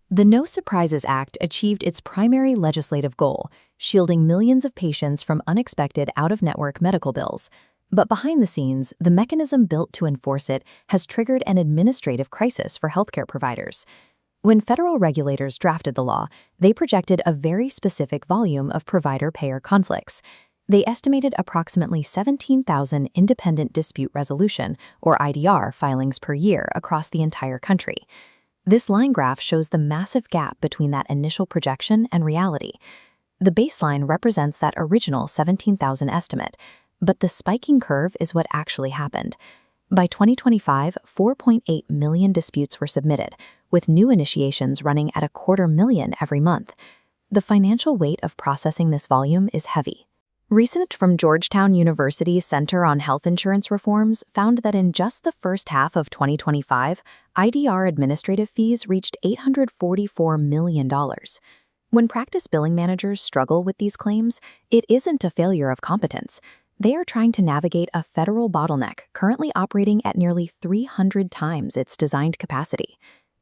The No Surprises Act achieved its primary legislative goal, shielding millions of patients from unexpected out-of-network medical bills. But behind the scenes, the mechanism built to enforce it has triggered an administrative crisis for healthcare providers. When federal regulators drafted the law, they projected a very specific volume of provider-payer conflicts. They estimated approximately 17,000 independent dispute resolution, or IDR, filings per year across the entire country. This line graph shows the massive gap between that initial projection and reality. The baseline represents that original 17,000 estimate, but the spiking curve is what actually happened. By 2025, 4.8 million disputes were submitted, with new initiations running at 250,000 every month. The financial weight of processing this volume is heavy. Research from Georgetown University's Center on Health Insurance Reforms found that in just the first half of 2025, IDR administrative fees reached $844 million. When practice billing managers struggle with these claims, it isn't a failure of competence. They are trying to navigate a federal bottleneck currently operating at nearly 300 times its designed capacity.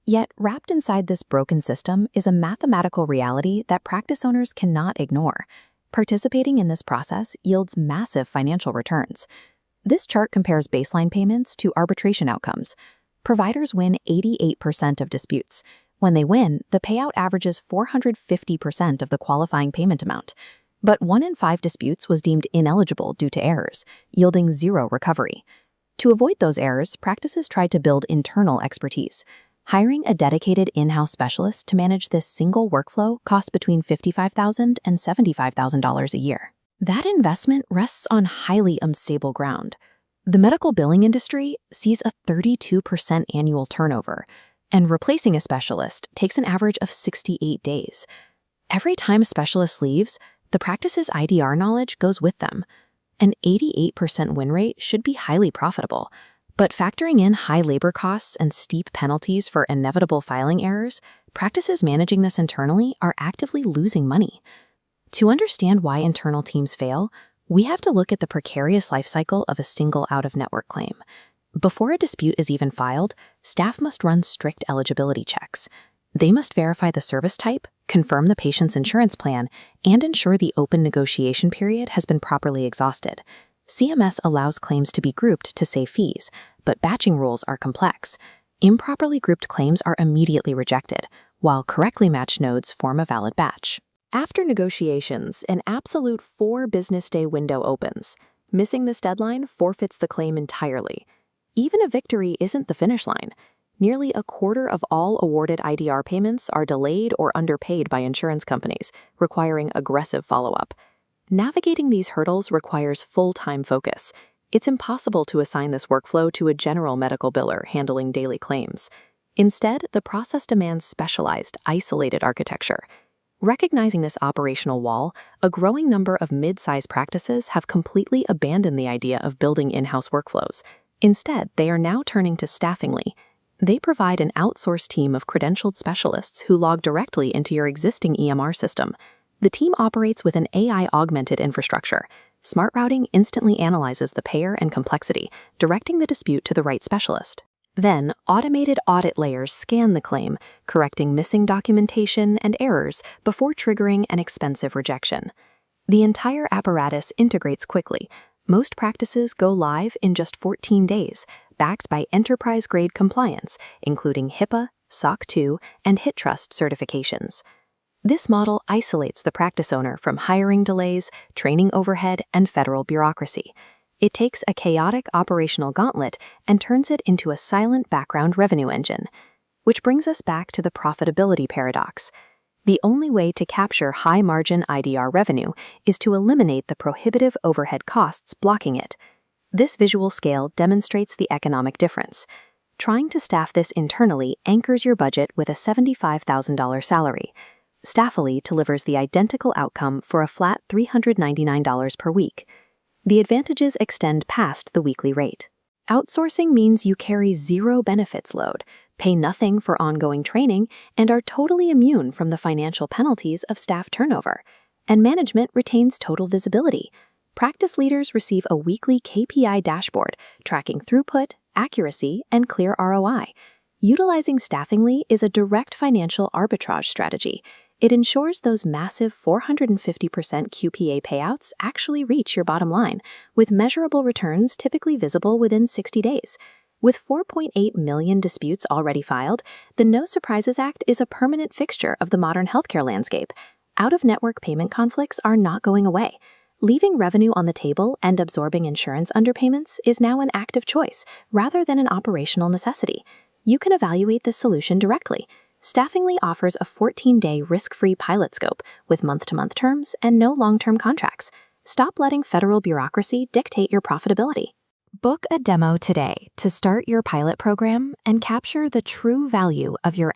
Yet, wrapped inside this broken system is a mathematical reality that practice owners cannot ignore. Participating in this process yields massive financial returns. This chart compares baseline payments to arbitration outcomes. Providers win 88% of disputes. When they win, the payout averages 450% of the qualifying payment amount. But 1 in 5 disputes was deemed ineligible due to errors, yielding zero recovery. To avoid those errors, practices tried to build internal expertise. Hiring a dedicated in-house specialist to manage this single workflow costs between $55,000 and $75,000 a year. That investment rests on highly unstable ground. The medical billing industry sees a 32% annual turnover, and replacing a specialist takes an average of 68 days. Every time a specialist leaves, the practice's IDR knowledge goes with them. An 88% win rate should be highly profitable. But factoring in high labor costs and steep penalties for inevitable filing errors, practices managing this internally are actively losing money. To understand why internal teams fail, we have to look at the precarious life cycle of a single out-of-network claim. Before a dispute is even filed, staff must run strict eligibility checks. They must verify the service type, confirm the patient's insurance plan, and ensure the open negotiation period has been properly exhausted. CMS allows claims to be grouped to save fees, but batching rules are complex. Improperly grouped claims are immediately rejected, while correctly matched nodes form a valid batch. After negotiations, an absolute 4-business-day window opens. Missing this deadline forfeits the claim entirely. Even a victory isn't the finish line. Nearly a quarter of all awarded IDR payments are delayed or underpaid by insurance companies, requiring aggressive follow-up. Navigating these hurdles requires full-time focus. It's impossible to assign this workflow to a general medical biller handling daily claims. Instead, the process demands specialized, isolated architecture. Recognizing this operational wall, a growing number of mid-size practices have completely abandoned the idea of building in-house workflows. Instead, they are now turning to Staffingly. They provide an outsourced team of credentialed specialists who log directly into your existing EMR system. The team operates with an AI-augmented infrastructure. Smart routing instantly analyzes the payer and complexity, directing the dispute to the right specialist. Then, automated audit layers scan the claim, correcting missing documentation and errors before triggering an expensive rejection. The entire apparatus integrates quickly. Most practices go live in just 14 days, backed by enterprise-grade compliance, including HIPAA, SOC 2, and HITRUST certifications. This model isolates the practice owner from hiring delays, training overhead, and federal bureaucracy. It takes a chaotic operational gauntlet and turns it into a silent background revenue engine. Which brings us back to the profitability paradox. The only way to capture high-margin IDR revenue is to eliminate the prohibitive overhead costs blocking it. This visual scale demonstrates the economic difference. Trying to staff this internally anchors your budget with a $75,000 salary. Staffingly delivers the identical outcome for a flat $399 per week. The advantages extend past the weekly rate. Outsourcing means you carry zero benefits load, pay nothing for ongoing training, and are totally immune from the financial penalties of staff turnover. And management retains total visibility. Practice leaders receive a weekly KPI dashboard tracking throughput, accuracy, and clear ROI. Utilizing Staffingly is a direct financial arbitrage strategy. It ensures those massive 450% QPA payouts actually reach your bottom line, with measurable returns typically visible within 60 days. With 4.8 million disputes already filed, the No Surprises Act is a permanent fixture of the modern healthcare landscape. Out-of-network payment conflicts are not going away. Leaving revenue on the table and absorbing insurance underpayments is now an active choice rather than an operational necessity. You can evaluate this solution directly. Staffingly offers a 14-day risk-free pilot scope with month-to-month terms and no long-term contracts. Stop letting federal bureaucracy dictate your profitability. Book a demo today to start your pilot program and capture the true value of your